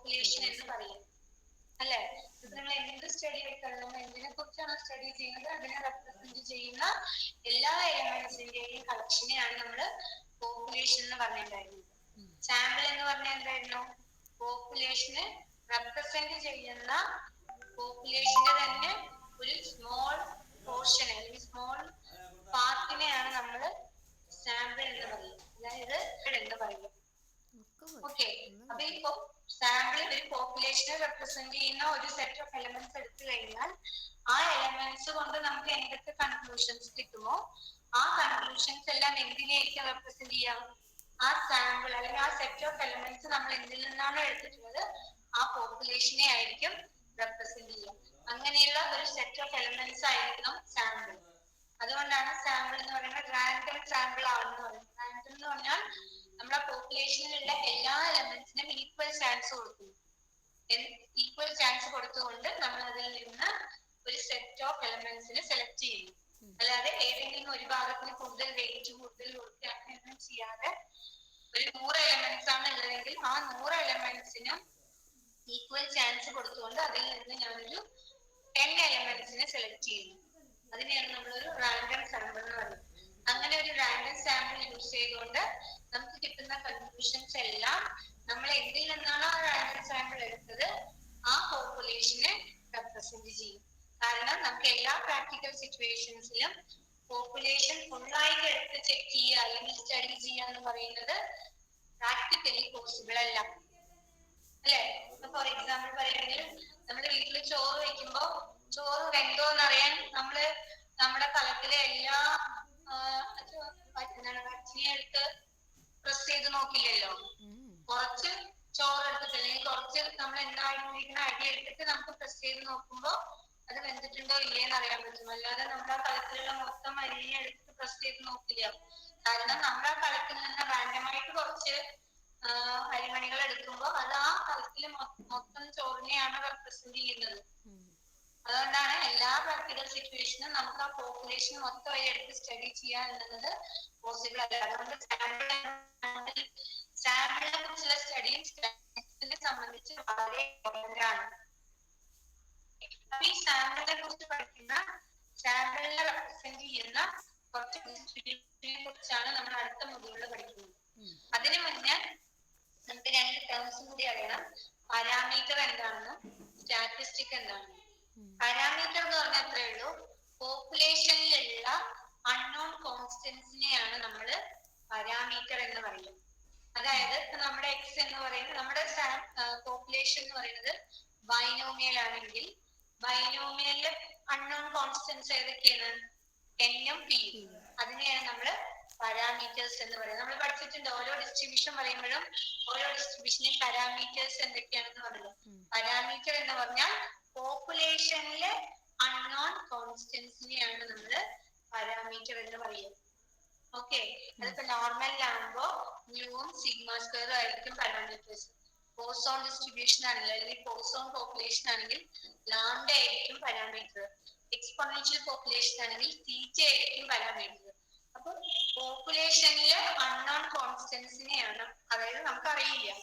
Population എന്ന് പറയും. അല്ലെ? ഇപ്പൊ നിങ്ങൾ എന്ത് സ്റ്റഡി എടുക്കണം, നമ്മൾ എന്തിനെ കുറിച്ചാണ് സ്റ്റഡി ചെയ്യുന്നത്, അതിനെ റെപ്രസെന്റ് ചെയ്യുന്ന എല്ലാ എലമെന്റ്സിന്റെയും കളക്ഷനെയാണ് നമ്മൾ പോപ്പുലേഷൻ എന്ന് പറഞ്ഞിട്ടുണ്ടായിരുന്നത്. സാമ്പിൾ എന്ന് പറഞ്ഞാൽ എന്തായിരുന്നു? പോപ്പുലേഷന് റെപ്രസെന്റ് ചെയ്യുന്ന പോപ്പുലേഷന്റെ തന്നെ ഒരു സ്മോൾ പോർഷൻ അല്ലെങ്കിൽ സ്മോൾ പാർട്ടിനെയാണ് നമ്മൾ സാമ്പിൾ എന്ന് പറയുന്നത്, അതായത് എന്ന് പറയുന്നത്. ഓക്കെ, അപ്പൊ ഈ സാമ്പിൾ ഒരു പോപ്പുലേഷനെ റെപ്രസെന്റ് ചെയ്യുന്ന ഒരു സെറ്റ് ഓഫ് എലമെന്റ്സ് എടുത്തു കഴിഞ്ഞാൽ ആ എലമെന്റ്സ് കൊണ്ട് നമുക്ക് എന്തൊക്കെ കൺക്ലൂഷൻസ് കിട്ടുമോ ആ കൺക്ലൂഷൻസ് എല്ലാം എന്തിനെയായിരിക്കും റെപ്രസെന്റ് ചെയ്യാം? ആ സാമ്പിൾ അല്ലെങ്കിൽ ആ സെറ്റ് ഓഫ് എലമെന്റ്സ് നമ്മൾ എന്തിൽ നിന്നാണോ എടുത്തിട്ടുള്ളത് ആ പോപ്പുലേഷനെ ആയിരിക്കും റെപ്രസെന്റ് ചെയ്യുക. അങ്ങനെയുള്ള ഒരു സെറ്റ് ഓഫ് എലമെന്റ്സ് ആയിരിക്കണം സാമ്പിൾ. അതുകൊണ്ടാണ് സാമ്പിൾ എന്ന് പറയുന്നത് റാൻഡം സാമ്പിൾ ആണെന്ന് പറയുന്നത്. റാൻഡം എന്ന് പറഞ്ഞാൽ നമ്മുടെ പോപ്പുലേഷനിലുള്ള എല്ലാ എലമെന്റ്സിനും ഈക്വൽ ചാൻസ് കൊടുക്കുന്നു. ഈക്വൽ ചാൻസ് കൊടുത്തുകൊണ്ട് നമ്മൾ അതിൽ നിന്ന് ഒരു സെറ്റ് ഓഫ് എലമെന്റ്സിനെ സെലക്ട് ചെയ്യുന്നു. അല്ലാതെ ഏതെങ്കിലും ഒരു ഭാഗത്തിന് കൂടുതൽ വെയിറ്റ് കൂടുതൽ കൊടുക്കുക അങ്ങനെയൊന്നും ചെയ്യാതെ ഒരു 100 എലമെന്റ്സ് ആണ് ഉള്ളതെങ്കിൽ ആ 100 എലമെന്റ്സിനും ഈക്വൽ ചാൻസ് കൊടുത്തുകൊണ്ട് അതിൽ നിന്ന് ഞാനൊരു 10 എലമെന്റ്സിനെ സെലക്ട് ചെയ്യുന്നു. അതിനെയാണ് നമ്മളൊരു റാൻഡം സാമ്പിൾ എന്ന് പറയുന്നത്. അങ്ങനെ ഒരു റാൻഡം സാമ്പിൾ യൂസ് ചെയ്തുകൊണ്ട് നമുക്ക് കിട്ടുന്ന കൺക്ലൂഷൻസ് എല്ലാം നമ്മൾ എന്തിൽ നിന്നാണോ ആ റാൻഡം സാമ്പിൾ എടുത്തത് ആ പോപ്പുലേഷനെ റെപ്രസെന്റ് ചെയ്യും. കാരണം നമുക്ക് എല്ലാ പ്രാക്ടിക്കൽ സിറ്റുവേഷൻസിലും പോപ്പുലേഷൻ ഫുള്ളായിട്ട് എടുത്ത് ചെക്ക് ചെയ്യുക അല്ലെങ്കിൽ സ്റ്റഡി ചെയ്യുക എന്ന് പറയുന്നത് പ്രാക്ടിക്കലി പോസിബിൾ അല്ല, അല്ലെ? ഫോർ എക്സാമ്പിൾ പറയുകയാണെങ്കിൽ നമ്മുടെ വീട്ടിൽ ചോറ് വെക്കുമ്പോ ചോറ് വെന്തോന്ന് അറിയാൻ നമ്മള് നമ്മുടെ കലത്തിലെ എല്ലാ വറ്റിനെ എടുത്ത് പ്രസ് ചെയ്ത് നോക്കില്ലല്ലോ. കുറച്ച് ചോറ് എടുത്തിട്ട് അല്ലെങ്കിൽ കുറച്ച് നമ്മൾ എന്തായിരിക്കുന്ന അരി എടുത്തിട്ട് നമുക്ക് പ്രസ് ചെയ്ത് നോക്കുമ്പോ അത് വെന്തിട്ടുണ്ടോ ഇല്ലേന്ന് അറിയാൻ പറ്റും. അല്ലാതെ നമ്മുടെ ആ കലത്തിലുള്ള മൊത്തം അരിനെ എടുത്ത് പ്രസ് ചെയ്ത് നോക്കില്ല. കാരണം നമ്മുടെ ആ കലത്തിൽ നിന്ന് റാൻഡമായിട്ട് കുറച്ച് അരിമണികൾ എടുക്കുമ്പോൾ അത് ആ കലത്തില് മൊത്തം ചോറിനെയാണ് റെപ്രസെന്റ് ചെയ്യുന്നത്. അതുകൊണ്ടാണ് എല്ലാ പ്രാക്ടിക്കൽ സിറ്റുവേഷനും നമുക്ക് ആ പോപ്പുലേഷൻ മൊത്തം എടുത്ത് സ്റ്റഡി ചെയ്യുക എന്നുള്ളത് പോസിബിൾ അല്ല. അതുകൊണ്ട് സാമ്പിളിനെ കുറിച്ചുള്ള സ്റ്റഡിയും സ്റ്റാറ്റിസ്റ്റിക്സിനെ സംബന്ധിച്ച് വളരെ ഇമ്പോർട്ടന്റ് ആണ്. അപ്പൊ ഈ സാമ്പിളിനെ കുറിച്ച് പഠിക്കുന്ന സാമ്പിളിനെ റെപ്രസെന്റ് ചെയ്യുന്ന കുറച്ച് ഇൻസ്റ്റിറ്റ്യൂഷനെ കുറിച്ചാണ് നമ്മൾ അടുത്ത മൊഡ്യൂളിൽ പഠിക്കുന്നത്. അതിനു മുന്നേ നമുക്ക് 2 ടേംസും കൂടി അറിയണം. പാരാമീറ്റർ എന്താണെന്നും സ്റ്റാറ്റിസ്റ്റിക് എന്താണെന്നും. പാരാമീറ്റർ എന്ന് പറഞ്ഞാൽ അത്രയേ ഉള്ളൂ, പോപ്പുലേഷനിലുള്ള അൺനോൺ കോൺസ്റ്റന്റ്സിനെയാണ് നമ്മൾ പാരാമീറ്റർ എന്ന് പറയുന്നത്. അതായത് നമ്മുടെ എക്സ് എന്ന് പറയുന്നത് നമ്മുടെ പോപ്പുലേഷൻ എന്ന് പറയുന്നത് ബൈനോമിയൽ ആണെങ്കിൽ ബൈനോമിയലിലെ അൺനോൺ കോൺസ്റ്റന്റ്സ് ഏതൊക്കെയാണ്? എന്നും പിയും. അതിനെയാണ് നമ്മൾ പാരാമീറ്റേഴ്സ് എന്ന് പറയുന്നത്. നമ്മൾ പഠിച്ചിട്ടുണ്ട് ഓരോ ഡിസ്ട്രിബ്യൂഷൻ പറയുമ്പോഴും ഓരോ ഡിസ്ട്രിബ്യൂഷനെയും പാരാമീറ്റേഴ്സ് എന്തൊക്കെയാണെന്ന് പറയുന്നത്. പാരാമീറ്റർ എന്ന് പറഞ്ഞാൽ പോപ്പുലേഷനിലെ അൺനോൺ കോൺസ്റ്റന്റ്സിനെയാണ് നമ്മൾ പാരാമീറ്റർ എന്ന് പറയുന്നത്. ഓക്കെ, അതിപ്പോ നോർമലിലാകുമ്പോ മ്യൂവും സിഗ്മ സ്ക്വയറും ആയിരിക്കും പാരാമീറ്റേഴ്സ്. പോസോൺ ഡിസ്ട്രിബ്യൂഷൻ ആണെങ്കിൽ അല്ലെങ്കിൽ പോസോൺ പോപ്പുലേഷൻ ആണെങ്കിൽ ലാംഡ ആയിരിക്കും പാരാമീറ്റർ. എക്സ്പോണൻഷ്യൽ പോപ്പുലേഷൻ ആണെങ്കിൽ തീറ്റ ആയിരിക്കും പാരാമീറ്റർ. അപ്പൊ പോപ്പുലേഷനിലെ അൺനോൺ കോൺസ്റ്റന്റ്സിനെയാണ്, അതായത് നമുക്കറിയില്ല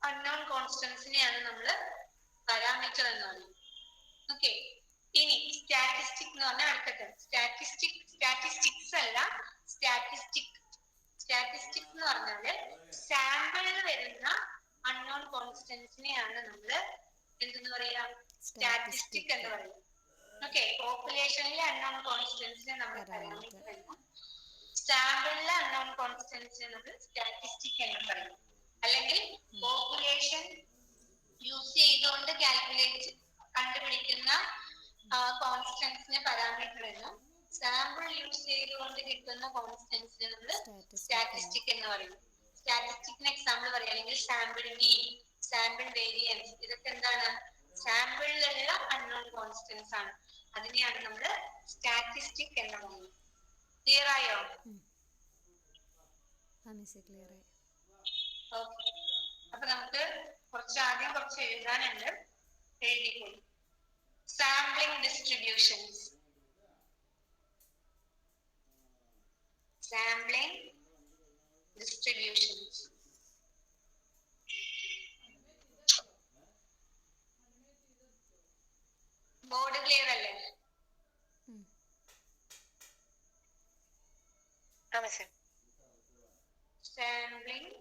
അൺനോൺ കോൺസ്റ്റന്റ്സിനെയാണ് നമ്മൾ പാരാമീറ്റർ എന്ന് പറയുന്നത്. ഓക്കെ, ഇനി സ്റ്റാറ്റിസ്റ്റിക് എന്ന് പറഞ്ഞാൽ അടുത്ത സ്റ്റാറ്റിസ്റ്റിക്സ് അല്ല സ്റ്റാറ്റിസ്റ്റിക്. സ്റ്റാറ്റിസ്റ്റിക് എന്ന് പറഞ്ഞാല് സാമ്പിളിൽ വരുന്ന അൺനോൺ കോൺസ്റ്റന്റ്സിനെയാണ് നമ്മൾ എന്തെന്ന് പറയാ? സ്റ്റാറ്റിസ്റ്റിക് എന്ന് പറയുന്നത്. ഓക്കെ, പോപ്പുലേഷനിലെ അൺനോൺ കോൺസ്റ്റന്റ്സിനെ നമ്മൾ പാരാമീറ്റർ എന്നും സാമ്പിളിലെ അൺനോൺ കോൺസ്റ്റന്റ്സിനെ നമ്മൾ സ്റ്റാറ്റിസ്റ്റിക് എന്നും പറയും. അല്ലെങ്കിൽ പോപ്പുലേഷൻ യൂസ് ചെയ്തുകൊണ്ട് കാൽക്കുലേറ്റ് കണ്ടുപിടിക്കുന്ന കോൺസ്റ്റന്റ്സിനെ പാരാമീറ്റർ എന്നും സാമ്പിൾ യൂസ് ചെയ്തുകൊണ്ട് കിട്ടുന്ന കോൺസ്റ്റന്റ്സിനെ നമ്മൾ സ്റ്റാറ്റിസ്റ്റിക് എന്ന് പറയും. സ്റ്റാറ്റിസ്റ്റിക്കിന് എക്സാമ്പിൾ പറയുകയാണെങ്കിൽ സാമ്പിൾ മീൻ, സാമ്പിൾ വേരിയൻസ്, ഇതൊക്കെ എന്താണ്? സാമ്പിളിലുള്ള അൺനോൺ കോൺസ്റ്റന്റ്സ് ആണ്. അതിനെയാണ് നമ്മൾ സ്റ്റാറ്റിസ്റ്റിക് എന്ന് പറയുന്നത്. ക്ലിയർ ആയോ? ഓക്കെ, അപ്പൊ നമുക്ക് ആദ്യം കുറച്ച് എഴുതാനുണ്ട്, എഴുതിക്കോളൂ. Sampling distributions. Sampling distributions. Clear അല്ലേ? Sampling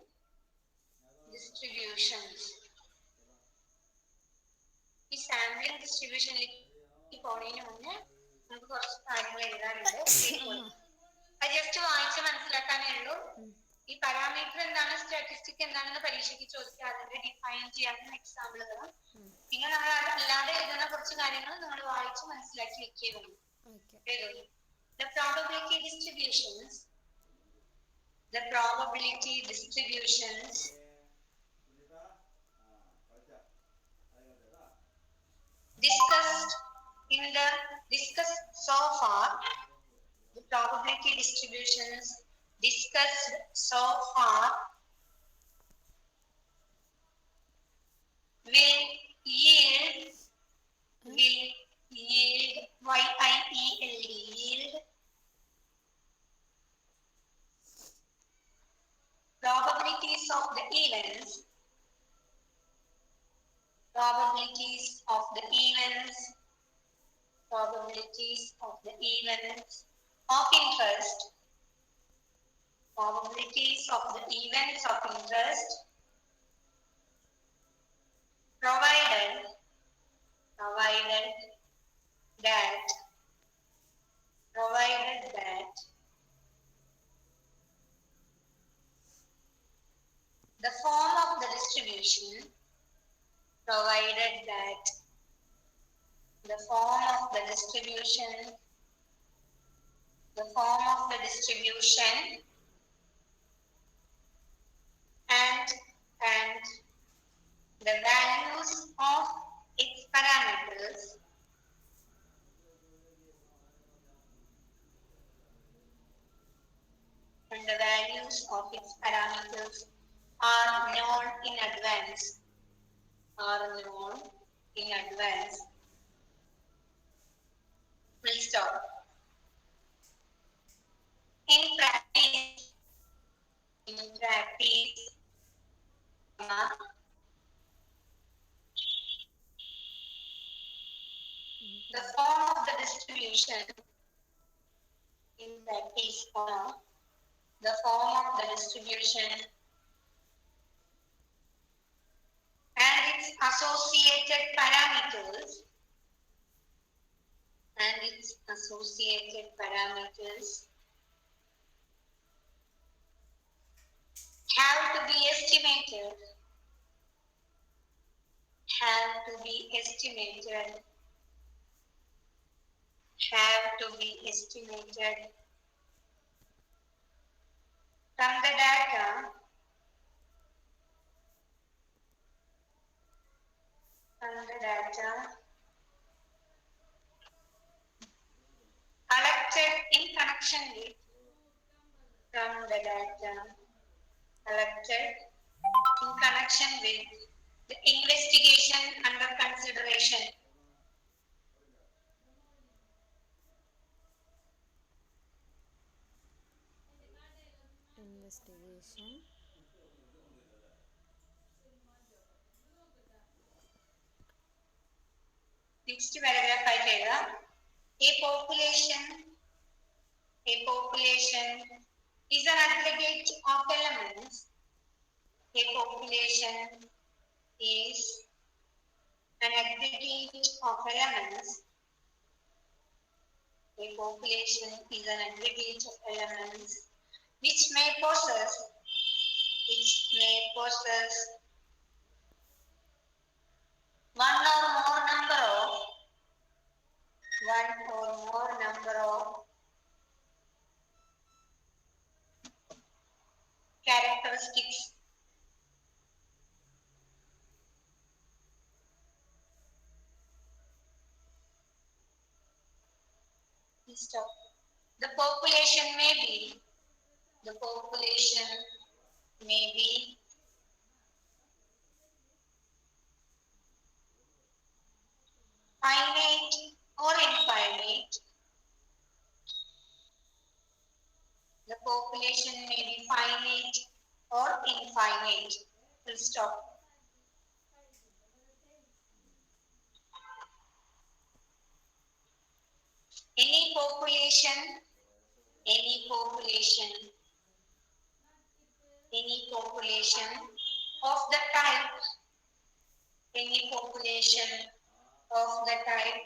distributions. ഈ സാമ്പിളിംഗ് ഡിസ്ട്രിബ്യൂഷനിലേക്ക് പോണതിന് മുന്നേ നമുക്ക് കുറച്ച് കാര്യങ്ങൾ എഴുതാനുണ്ട്. അത് ജസ്റ്റ് വായിച്ച് മനസ്സിലാക്കാനേ ഉള്ളൂ. ഈ പാരാമീറ്റർ എന്താണ്, സ്റ്റാറ്റിസ്റ്റിക് എന്താണെന്ന് പരീക്ഷയ്ക്ക് ചോദിക്കുക, അതിന്റെ ഡിഫൈൻ ചെയ്യാനുള്ള എക്സാമ്പിളുകളും പിന്നെ നമ്മൾ അല്ലാതെ എഴുതുന്ന കുറച്ച് കാര്യങ്ങൾ നമ്മൾ വായിച്ച് മനസ്സിലാക്കി വെക്കുകയുള്ളൂ. The probability distributions discussed so far, the probability distributions discussed so far will yield yield probabilities of the events of interest provided that the form of the distribution and the values of its parameters are known in advance. We'll stop. In practice, the form of the distribution and its associated parameters have to be estimated from the data collected in connection with the investigation under consideration. Next paragraph I say a population is an aggregate of elements. A population is an aggregate of elements which may possess one or more number of characteristics. The population may be finite or infinite. The population may be finite or infinite. Full stop. Any population, any population, any population of the type, any population of the type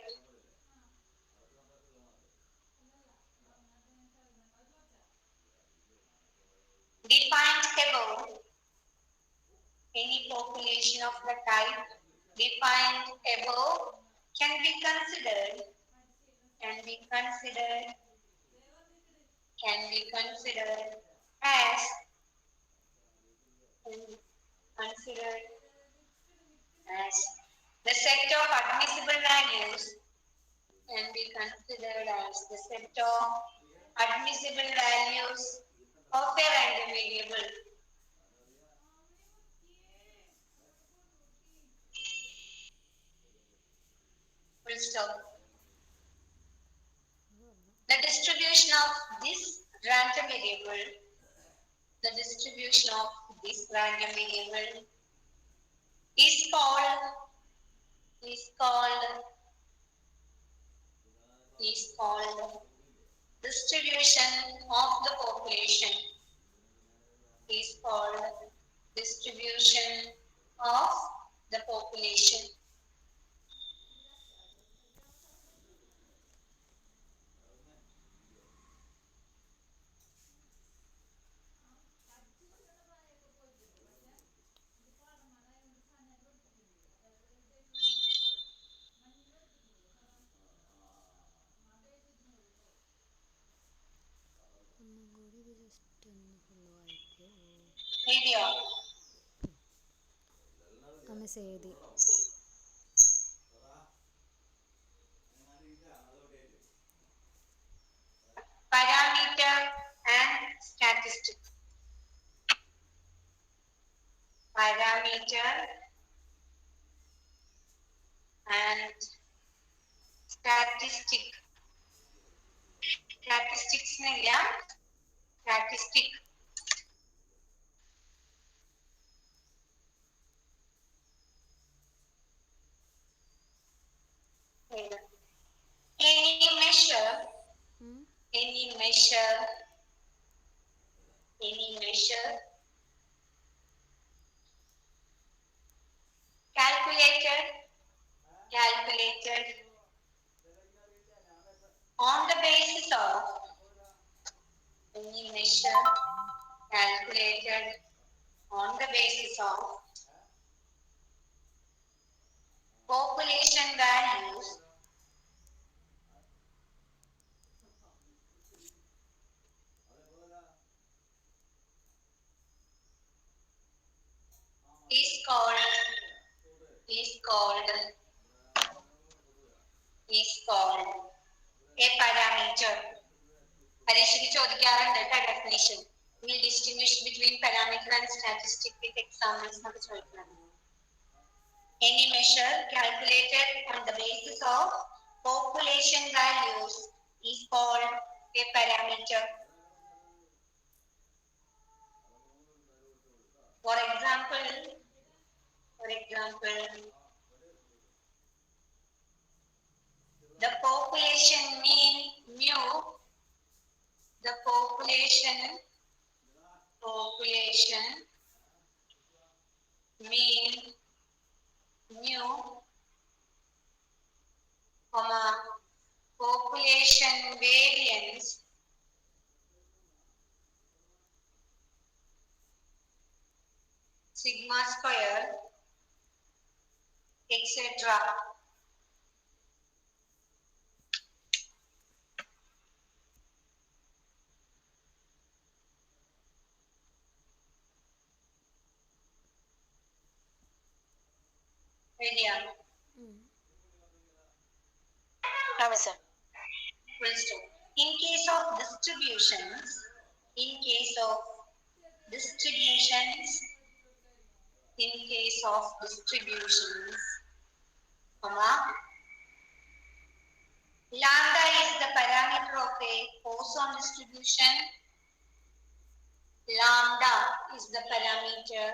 defined above, any population of the type defined above can be considered, can be considered, can be considered as, considered as the set of admissible values, can be considered as the set of admissible values of a random variable. Full stop. The distribution of this random variable, the distribution of this random variable is called, is called, is called distribution of the population, is called distribution of the population. Video. Amesedi. Parameter and statistic. Parameter and statistic. Statistics statistic. Any measure, any measure, any measure calculated, calculated on the basis of, any measure calculated on the basis of population values is called, is called, is called a parameter. പരീക്ഷയ്ക്ക് ചോദിക്കാറുണ്ട് കേട്ടോ definition. We'll distinguish between parameter and statistic with examples നമുക്ക് ചോദിക്കുന്നത്. Any measure calculated on the basis of population values is called a parameter. For example, the population mean mu, the population mean mu, population variance sigma square, etc. In case of distributions, in case of distributions, in case of distributions, lambda is the parameter of a Poisson distribution. Lambda is the parameter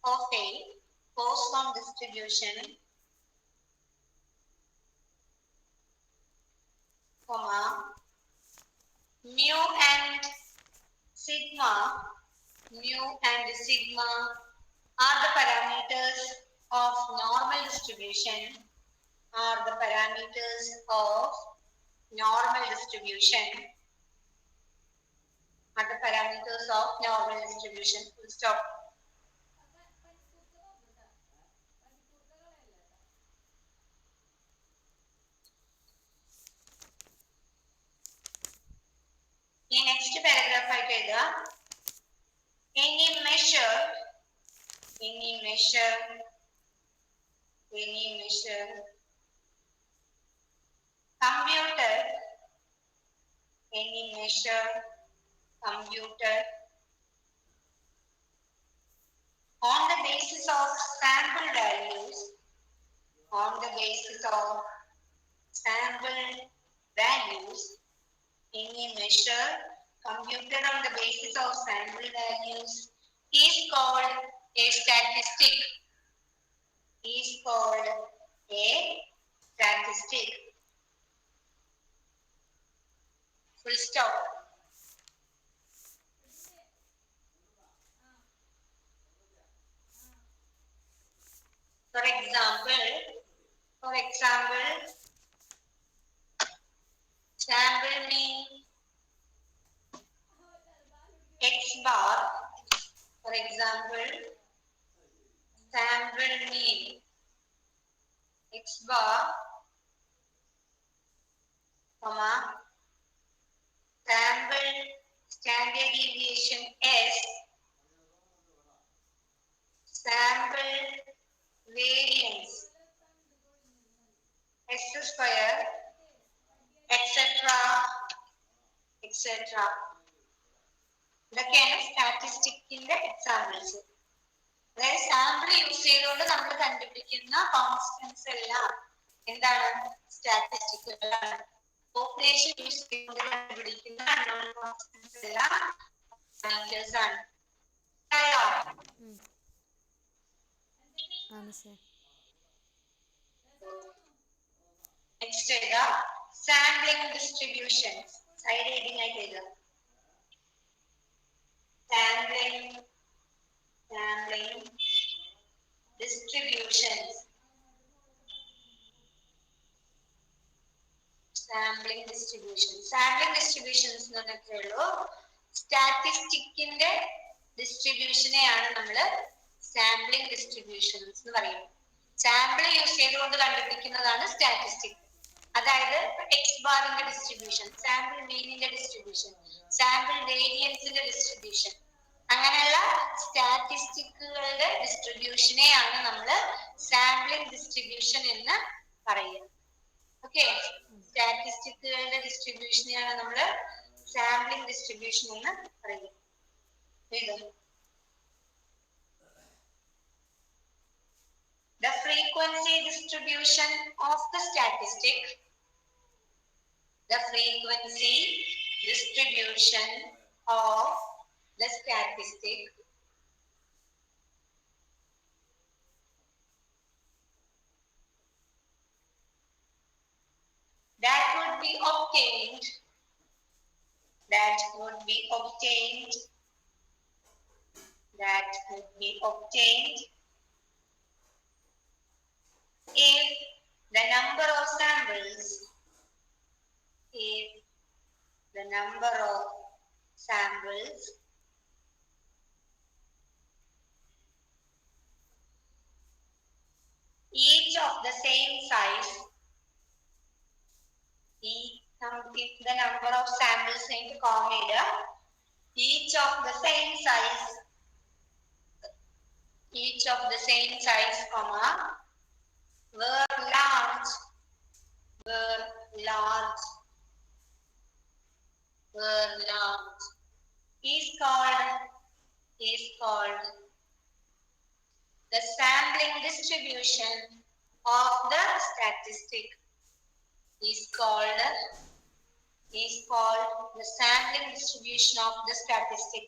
of a Poisson distribution. comma, mu and sigma are the parameters of normal distribution. Are the parameters of normal distribution. Are the parameters of normal distribution. Full stop. In next paragraph I tell you, any measure computed on the basis of sample values, any measure computed on the basis of sample values is called a statistic. Full stop. For example, sample mean x bar. For example, sample mean x bar, comma, sample standard deviation s, sample variance s square, etc. ഇതൊക്കെയാണ് സ്റ്റാറ്റിസ്റ്റിക്കിന്റെ examples. അതായത് sample use ചെയ്തുകൊണ്ട് നമ്മൾ കണ്ടുപിടിക്കുന്ന constants എല്ലാം എന്താണ്? സ്റ്റാറ്റിസ്റ്റിക്കുകളാണ്. Population use ചെയ്തുകൊണ്ട് കണ്ടുപിടിക്കുന്ന unknown constants എല്ലാം പാരാമീറ്റേഴ്സ് ആണ്. നെക്സ്റ്റ് ഏതാ? Sampling distributions. സൈഡ് ഹെഡിങ് ആയിട്ട് എഴുതാം. Sampling distributions. Sampling distributions എന്ന് പറഞ്ഞിട്ടുള്ളൂ. സ്റ്റാറ്റിസ്റ്റിക്കിന്റെ ഡിസ്ട്രിബ്യൂഷനെയാണ് നമ്മൾ സാമ്പിളിംഗ് ഡിസ്ട്രിബ്യൂഷൻസ് എന്ന് പറയുന്നത്. സാമ്പിൾ യൂസ് ചെയ്തുകൊണ്ട് കണ്ടുപിടിക്കുന്നതാണ് സ്റ്റാറ്റിസ്റ്റിക്. അതായത് എക്സ് ബാറിന്റെ ഡിസ്ട്രിബ്യൂഷൻ, സാമ്പിൾ മീനിന്റെ ഡിസ്ട്രിബ്യൂഷൻ, സാമ്പിൾ വേരിയൻസിന്റെ ഡിസ്ട്രിബ്യൂഷൻ, അങ്ങനെയുള്ള സ്റ്റാറ്റിസ്റ്റിക്കുകളുടെ ഡിസ്ട്രിബ്യൂഷനെയാണ് നമ്മൾ സാമ്പിളിംഗ് ഡിസ്ട്രിബ്യൂഷൻ എന്ന് പറയുക. ഓക്കെ, സ്റ്റാറ്റിസ്റ്റിക്കുകളുടെ ഡിസ്ട്രിബ്യൂഷനെയാണ് നമ്മൾ സാമ്പിളിംഗ് ഡിസ്ട്രിബ്യൂഷൻ എന്ന് പറയുക. The frequency distribution of the statistic. The frequency distribution of the statistic that would be obtained if the number of samples each of the same size, if the number of samples into comma, each of the same size, comma, were large, is called the sampling distribution of the statistic. Is called the sampling distribution of the statistic.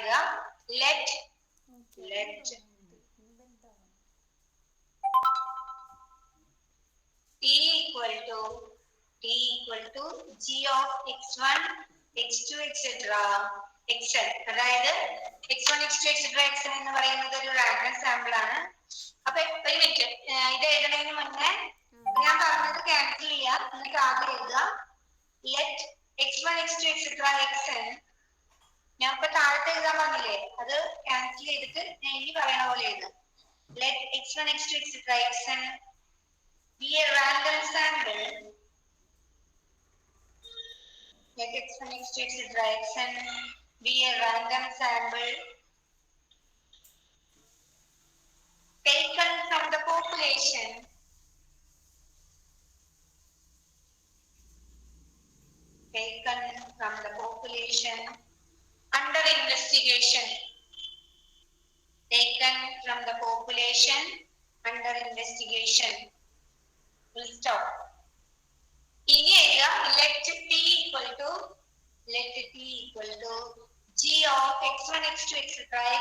എഴുതുക. let t equal to g of x1 x2 etc xn. അതായത് x1 x2 etc xn എന്ന് പറയുന്നത് ഒരു random sample ആണ്. അപ്പൊ ഒരു minute, ഇത് എഴുതുന്നതിന് മുന്നേ ഞാൻ പറഞ്ഞത് ക്യാൻസൽ ചെയ്യാം, എന്നിട്ട് ആദ്യം എഴുതുക let x1 x2 etc xn. ഞാൻ ഇപ്പൊ താഴത്തെ എഴുതാൻ പറഞ്ഞില്ലേ, അത് ക്യാൻസൽ ചെയ്തിട്ട് ഞാൻ ഇനി പറയണ പോലെ എഴുതുക. let x1 x2 etc xn be a random sample. Let x1 x2 etc xn be a random sample taken from the population under investigation. Taken from the population under investigation. Full stop. ഇനി എഴുതുക let t equal to g of x1 x2 etc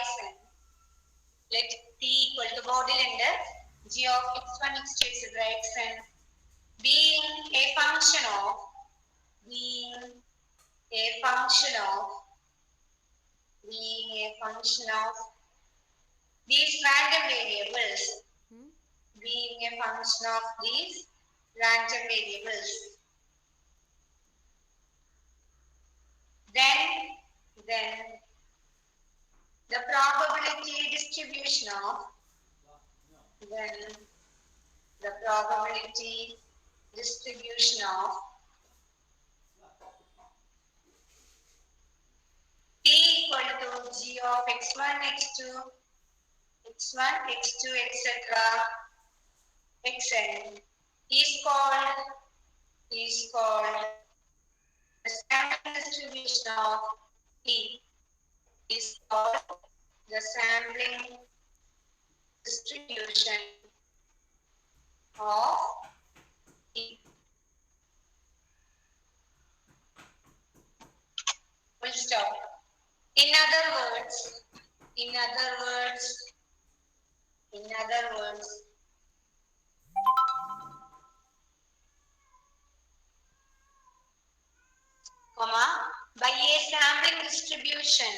xn. let t equal to ബോർഡിലുണ്ട് g of x1 x2 etc xn being a function of these random variables. Being a function of these random variables. Then the probability distribution of t equal to g of x1 x2 etc xn is called the sampling distribution of t. Is called the sampling distribution of t. Full stop. In other words, by a sampling distribution,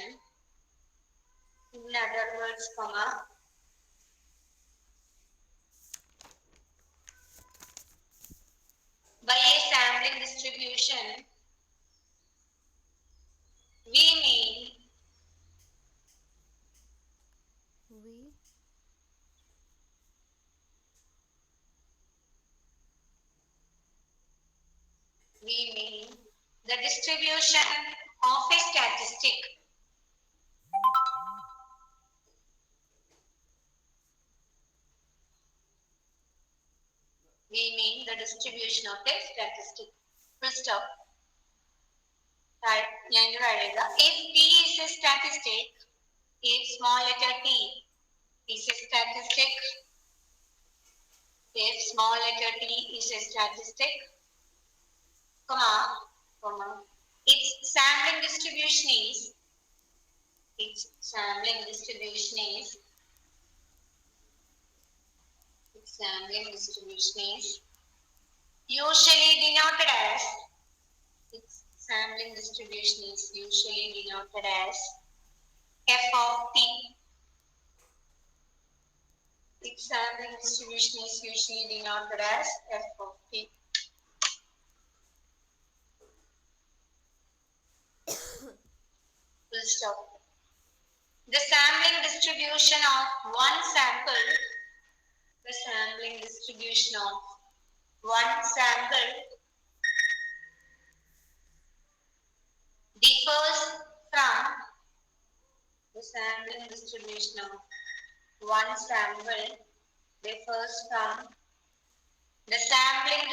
by a sampling distribution, we mean the distribution of a statistic. Full stop. Right. If t is a statistic, if small letter t is a statistic, its sampling distribution is usually denoted as f of t. Its sampling distribution is usually denoted as f of t. Full stop. The sampling distribution of one sample differs from the sampling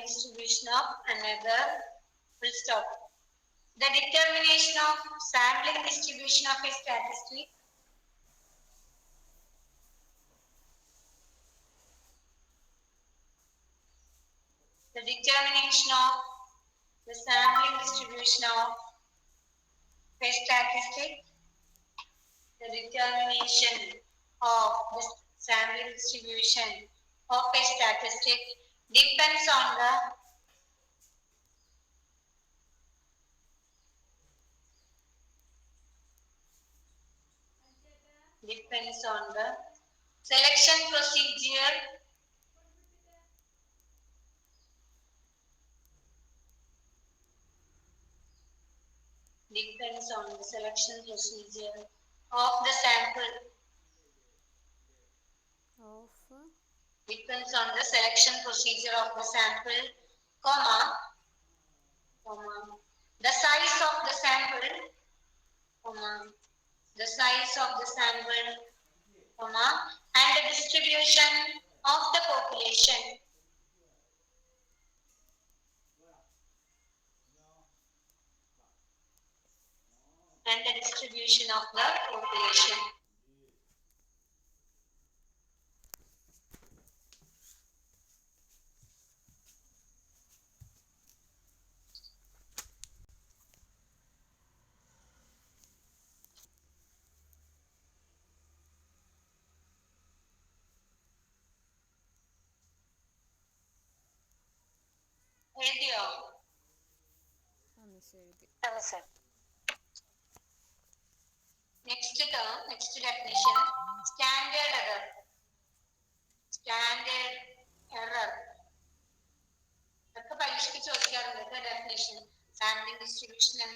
distribution of another. Full stop. The determination of sampling distribution of a statistic. The determination of the sampling distribution of a statistic. The determination of the sampling distribution of a statistic depends on the selection procedure depends on the selection procedure of the sample. Depends on the selection procedure of the sample, comma, the size of the sample, comma, the size of the sample, comma, and the distribution of the population. And the distribution of the population. എഴുതിയോ? Next term, next definition, standard error. Standard error. ഇതൊക്കെ പരീക്ഷയ്ക്ക് ചോദിക്കാറുണ്ട് definition. Sampling distribution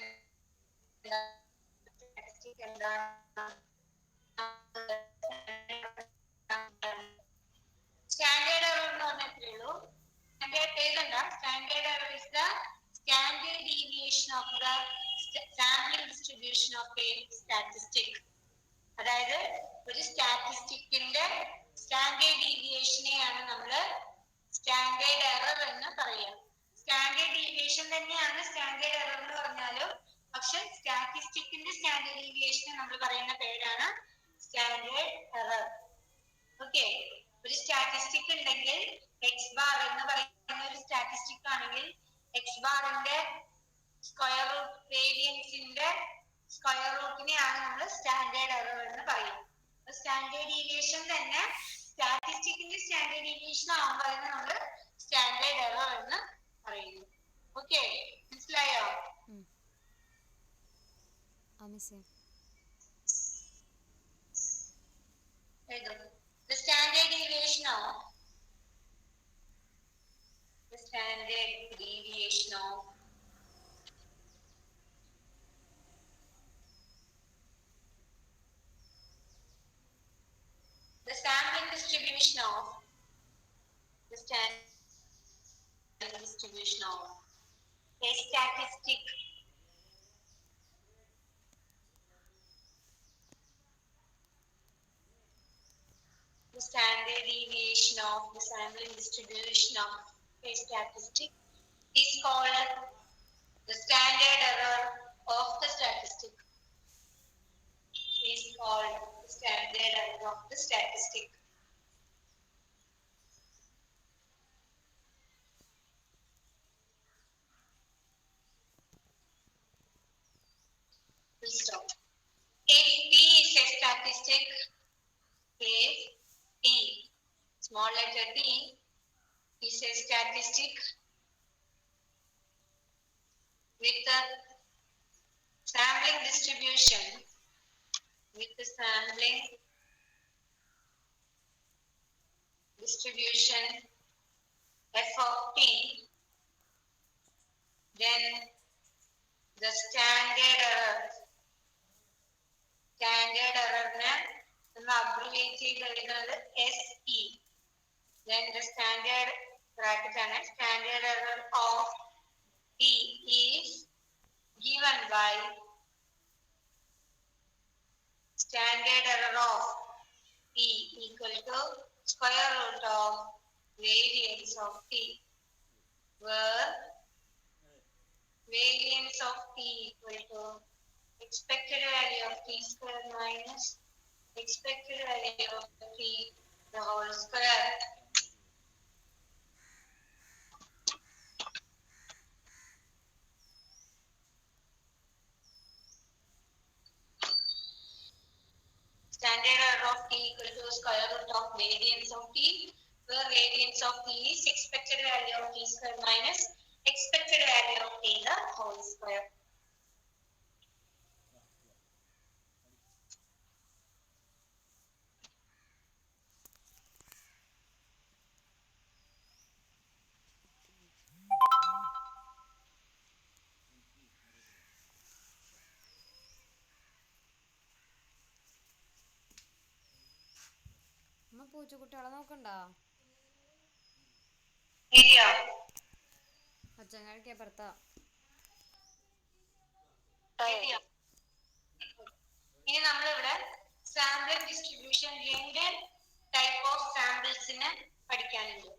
standard error എന്ന് പറഞ്ഞേ ഉള്ളൂ. Standard error is the standard deviation of the sampling distribution of a statistic. അതായത് ഒരു സ്റ്റാറ്റിസ്റ്റിക്കിന്റെ standard ഡീവിയേഷനെയാണ് നമ്മൾ സ്റ്റാൻഡേർഡ് എറർ എന്ന് പറയുക. സ്റ്റാൻഡേർഡ് ഡീവിയേഷൻ തന്നെയാണ് സ്റ്റാൻഡേർഡ് എറർ എന്ന് പറഞ്ഞാലും, പക്ഷെ സ്റ്റാറ്റിസ്റ്റിക്കിന്റെ സ്റ്റാൻഡേർഡ് ഡീവിയേഷനെ നമ്മൾ പറയുന്ന പേരാണ് സ്റ്റാൻഡേർഡ് എറർ. ഓക്കെ, ഒരു സ്റ്റാറ്റിസ്റ്റിക് ഉണ്ടെങ്കിൽ എക്സ് ബാർ എന്ന് പറയുന്ന ഒരു സ്റ്റാറ്റിസ്റ്റിക് ആണെങ്കിൽ എക്സ് ബാറിന്റെ സ്ക്വയർ റൂട്ട് വേരിയൻസിന്റെ സ്ക്വയർ റൂട്ടിനെയാണ് നമ്മൾ സ്റ്റാൻഡേർഡ് എറർ എന്ന് പറയുന്നത്. സ്റ്റാൻഡേർഡ് ഡീവിയേഷൻ തന്നെ സ്റ്റാറ്റിസ്റ്റിക്കിന്റെ സ്റ്റാൻഡേർഡ് ഡീവിയേഷൻ ആകുമ്പോൾ അതിനെ നമ്മൾ സ്റ്റാൻഡേർഡ് എറർ എന്ന് പറയുന്നു. ഓക്കെ, മനസ്സിലായോ? The standard deviation of the sampling distribution of the standard distribution of a statistic. The standard deviation of the sampling distribution of a statistic is called the standard error of the statistic. Is called the standard error of the statistic. Stop. If P is a statistic, if P, small letter P, is a statistic with the sampling distribution, f of P, then the standard error abbreviate ചെയ്തെഴുതുന്നത് SE. Then the standard bracket and standard error of P is given by standard error of P equal to square root of variance of P, where variance of t equal to expected value of t square minus expected value of t the whole square. Standard error of t equal to square root of variance of t, where variance of t is expected value of t square minus expected value of t the whole square. പൂച്ചക്കുട്ടികളെ നോക്കണ്ട അച്ഛൻ പുറത്താ. ഇനി നമ്മളിവിടെ sample distribution രണ്ട് type of സാമ്പിൾസിനെ പഠിക്കാനുണ്ട്.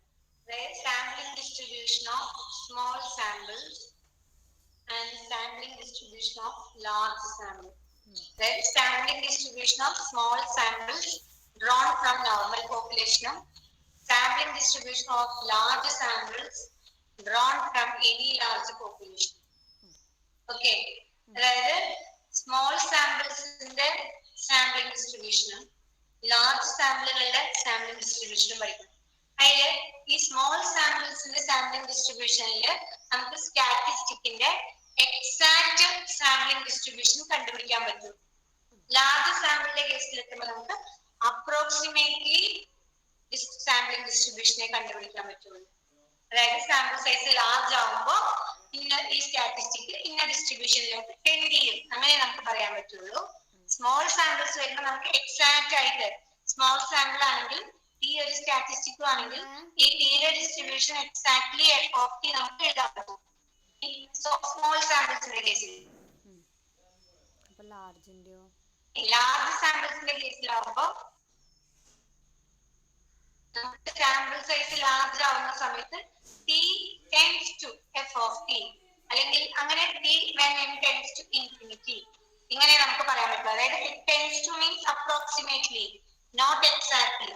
അതായത് sampling distribution of small samples and sampling distribution of large sample. അതായത് sampling distribution of small samples drawn from normal population, sampling distribution of large samples drawn from any large population. Okay, അതായത് small സാമ്പിൾസിന്റെ sampling ഡിസ്ട്രിബ്യൂഷനും large സാമ്പിളുകളുടെ sampling ഡിസ്ട്രിബ്യൂഷനും പഠിക്കണം. അതിൽ ഈ small സാമ്പിൾസിന്റെ sampling ഡിസ്ട്രിബ്യൂഷനിൽ നമുക്ക് സ്റ്റാറ്റിസ്റ്റിക്കിന്റെ exact sampling distribution കണ്ടുപിടിക്കാൻ പറ്റും. ലാർജ് സാമ്പിളിന്റെ കേസിൽ എത്തുമ്പോൾ നമുക്ക് അപ്രോക്സിമേറ്റ്ലി സാമ്പിളിംഗ് ഡിസ്ട്രിബ്യൂഷനെ കണ്ടുപിടിക്കാൻ പറ്റുള്ളൂ. അതായത് സാമ്പിൾ സൈസ് ലാർജ് ആവുമ്പോൾ ഇന്ന ഈ സ്റ്റാറ്റിസ്റ്റിക് ഇന്ന ഡിസ്ട്രിബ്യൂഷനിലേക്ക് ടെൻഡ് ചെയ്യും, അങ്ങനെ നമുക്ക് പറയാൻ പറ്റുള്ളൂ. സ്മോൾ സാമ്പിൾസ് വരുമ്പോൾ നമുക്ക് എക്സാക്ട് ആയിട്ട് സ്മോൾ സാമ്പിൾ ആണെങ്കിൽ ഈ ഒരു സ്റ്റാറ്റിസ്റ്റിക്കും ആണെങ്കിൽ ഈ ടീയുടെ ഡിസ്ട്രിബ്യൂഷൻ എക്സാക്ട്ലി ഓപ്റ്റി നമുക്ക് എഴുതാൻ പറ്റും സ്മോൾ സാമ്പിൾസിന്റെ കേസിൽ. ലാർജ് സാമ്പിൾസിന്റെ കേസിലാവുമ്പോൾ നമുക്ക് സാമ്പിൾ സൈസ് ലാർജ് ആവുന്ന സമയത്ത് t tends to f of t അല്ലെങ്കിൽ അങ്ങനെ t when n tends to infinity ഇങ്ങനെ നമുക്ക് പറയാൻ പറ്റും. അതായത് it tends to means approximately not exactly.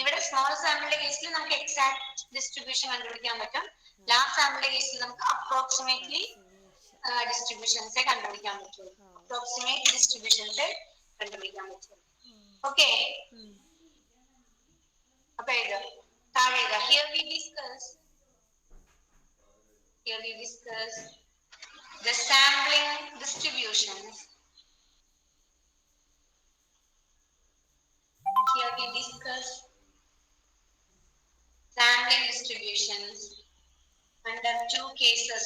ഇവിടെ സ്മോൾ സാമ്പിളിന്റെ കേസിൽ നമുക്ക് എക്സാക്ട് ഡിസ്ട്രിബ്യൂഷൻ കണ്ടുപിടിക്കാൻ പറ്റും. ലാർജ് സാമ്പിളിന്റെ കേസിൽ നമുക്ക് അപ്രോക്സിമേറ്റ്ലി ഡിസ്ട്രിബ്യൂഷൻസെ കണ്ടുപിടിക്കാൻ പറ്റും. അപ്രോക്സിമേറ്റ് ഡിസ്ട്രിബ്യൂഷൻസെ കണ്ടുപിടിക്കാൻ പറ്റും. ഓക്കെ, അപ്പൊ താഴെ here we discuss the sampling distributions. Here we discuss sampling distributions under two cases.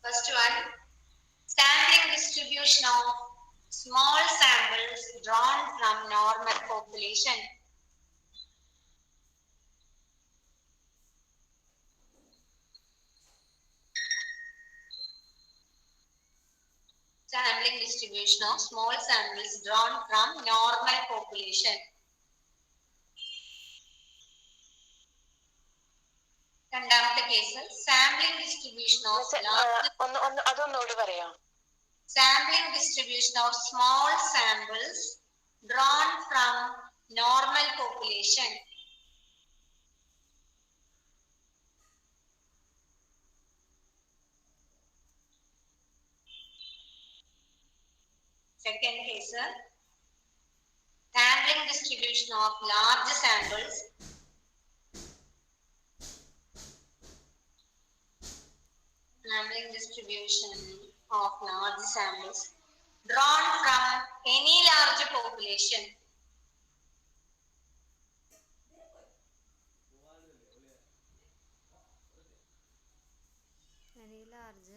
First one, sampling distribution of small samples drawn from normal population. Sampling distribution of small samples drawn from normal population. രണ്ടാമത്തെ case sampling distribution of അതൊന്നുകൂടി പറയാം. sampling distribution of small samples drawn from normal population. Second case, sampling distribution of large samples sampling distribution of large samples drawn from any large population. Any large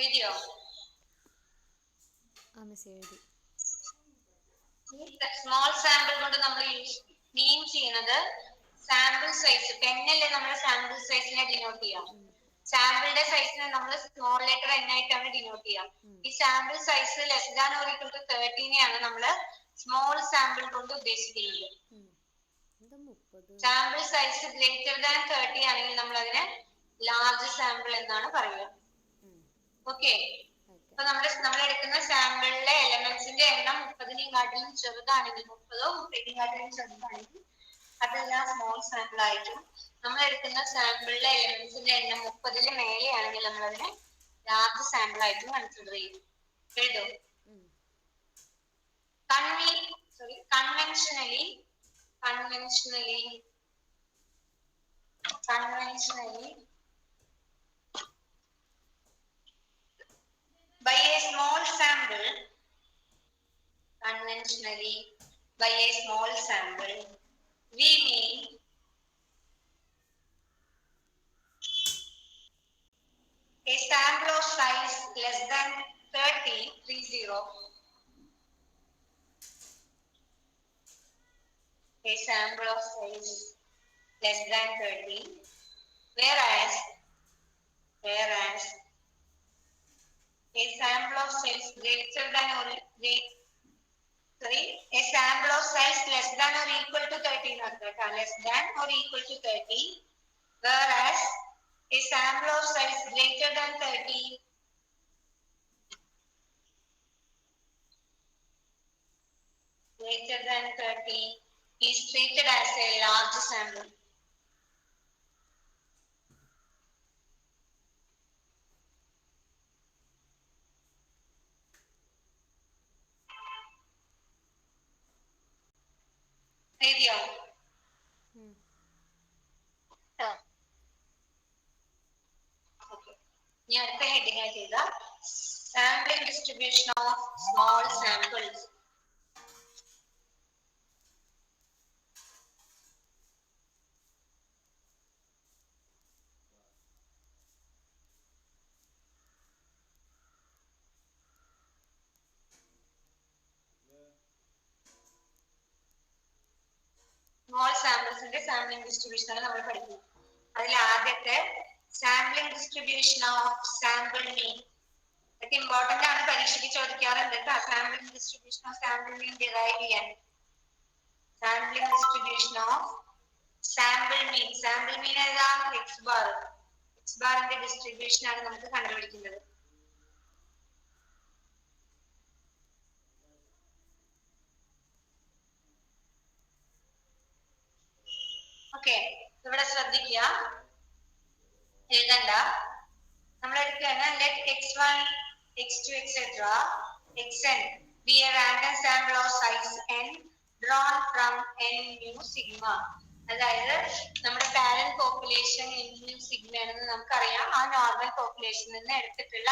Video. Miss എഴുതി. Small sample കൊണ്ട് നമ്മൾ use മീൻ ചെയ്യുന്നത് sample size, പെന്നല്ലേ നമ്മൾ sample സൈസിനെ denote ചെയ്യാം. സാമ്പിളിന്റെ സൈസിനെ നമ്മൾ small letter N ആയിട്ടാണ് ഡിനോട്ട് ചെയ്യാം. ഈ sample size less than or equal to 30 നമ്മൾ സ്മോൾ സാമ്പിൾ കൊണ്ട് ഉദ്ദേശിക്കുന്നത്. സാമ്പിൾ സൈസ് ഗ്രേറ്റർ ദാൻ 30 ആണെങ്കിൽ നമ്മൾ അതിനെ ലാർജ് സാമ്പിൾ എന്നാണ് പറയുക. ഓക്കെ, അപ്പൊ നമ്മൾ എടുക്കുന്ന സാമ്പിളിലെ എലമെന്റ്സിന്റെ എണ്ണം 30-കാട്ടിലും ചെറുതാണെങ്കിൽ, 30-കാട്ടിലും ചെറുതാണെങ്കിൽ അതെല്ലാം സ്മോൾ സാമ്പിൾ ആയിട്ടും, നമ്മൾ എടുക്കുന്ന സാമ്പിളിലെ എലമെന്റ്സിന്റെ എണ്ണം 30 മേലെയാണെങ്കിൽ നമ്മൾ അതിനെ ലാർജ് സാമ്പിൾ ആയിട്ടും കൺസിഡർ ചെയ്യും. എഴുതും. conventionally by a small sample, we mean a sample of size less than 30, a sample of size less than 30, whereas a sample of size greater than or a sample of size less than or equal to 30, less than or equal to 30, whereas a sample of size greater than 30 is treated as a large sample. എഴുതിയോ? ഇനി അടുത്ത heading ചെയ്ത sampling distribution of small samples. Small സാമ്പിൾസിന്റെ sampling distribution ആണ് നമ്മൾ പഠിക്കുന്നത്. അതിൽ ആദ്യത്തെ sampling distribution of sample mean. ഇതൊക്കെ ഇമ്പോർട്ടന്റ് ആണ്, പരീക്ഷയ്ക്ക് ചോദിക്കാറുണ്ട്. Sampling distribution of sample mean derive ചെയ്യാൻ. Sampling distribution of sample mean ഏതാ? എക്സ് ബാറിന്റെ ഡിസ്ട്രിബ്യൂഷൻ ആണ് നമുക്ക് കണ്ടുപിടിക്കുന്നത്. ഓക്കെ, ഇവിടെ ശ്രദ്ധിക്കുക, എഴുതണ്ട. നമ്മൾ എടുക്കുകയാണ് let x1, x2, etc. xn be a random sample of size n drawn from n mu sigma. അതായത് നമ്മുടെ parent population n mu sigma ആണെന്ന് നമുക്കറിയാം. ആ നോർമൽ പോപ്പുലേഷനിൽ നിന്ന് എടുത്തിട്ടുള്ള